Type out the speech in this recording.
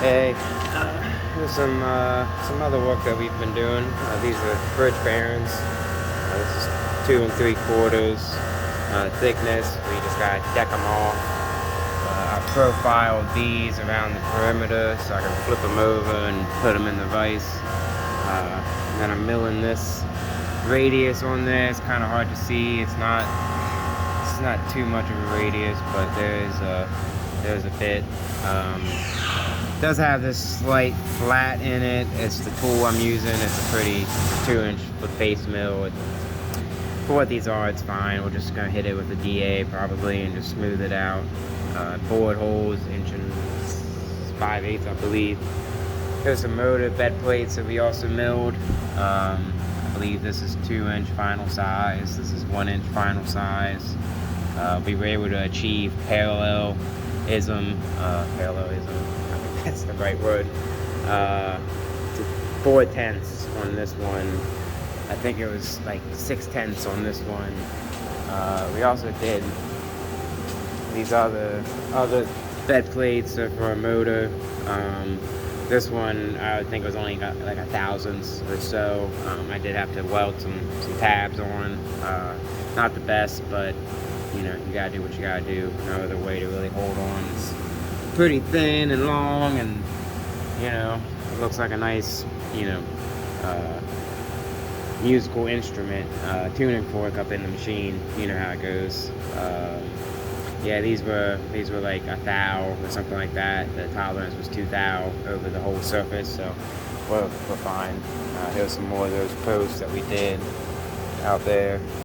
Hey, here's some other work that we've been doing. These are bridge bearings. This is 2 3/4 thickness. We just gotta deck them off. I profiled these around the perimeter so I can flip them over and put them in the vise. And then I'm milling this radius on there. It's kind of hard to see. It's not too much of a radius, but there's a bit. Does have this slight flat in it. It's the tool I'm using. It's a pretty 2-inch face mill. For what these are, it's fine. We're just gonna hit it with a DA probably and just smooth it out. Board holes, 1 5/8, I believe. There's some motor bed plates that we also milled. I believe this is 2-inch final size. This is 1-inch final size. We were able to achieve parallelism. I think that's the right word. 4/10 on this one. I think it was like 6/10 on this one. We also did these other bed plates for a motor. This one I think was only got like 1/1000 or so. I did have to weld some tabs on. Not the best, but you know, you gotta do what you gotta do. No other way to really hold on. It's pretty thin and long, and you know, it looks like a nice, you know, musical instrument. Tuning fork up in the machine. You know how it goes. Yeah, these were like 1 thou or something like that. The tolerance was 2 thou over the whole surface, so we're fine. Here's some more of those posts that we did out there.